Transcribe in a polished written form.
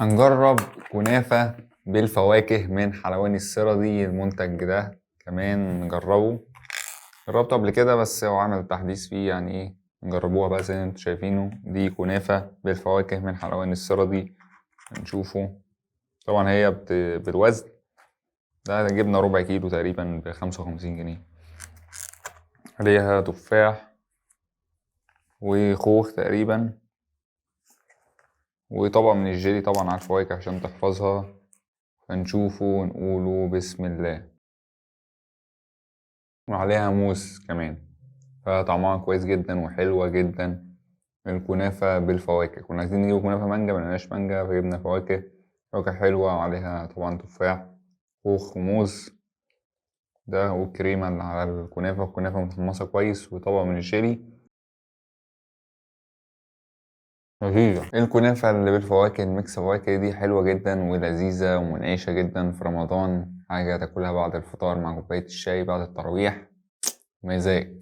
هنجرب كنافة بالفواكه من حلواني السردي. المنتج ده كمان نجربه، جربته قبل كده بس هو عمل تحديث فيه، يعني ايه، نجربوها بقى زي ما انتوا شايفينه. دي كنافة بالفواكه من حلواني السردي، نشوفه. طبعا هي بالوزن ده جبنا ربع كيلو تقريبا ب55 جنيه. عليها تفاح وخوخ تقريبا، وطبق من الجيلي طبعا على الفواكه عشان تحفظها. هنشوفه ونقوله بسم الله. وعليها موز كمان، فطعمها كويس جدا وحلوة جدا. الكنافة بالفواكه، كنا عايزين نجيب كنافة مانجا ملقناش مانجا فجبنا فواكه. فواكه حلوة وعليها طبعا تفاح خوخ وموز ده، والكريمة اللي على الكنافة. الكنافة متحمصة كويس، وطبق من الجيلي لذيذة. الكنافة اللي بالفواكه، الميكس فواكه دي حلوة جدا ولذيذة ومنعشة جدا في رمضان. حاجة تاكلها بعد الفطار مع كوباية الشاي بعد التراويح، مزاج.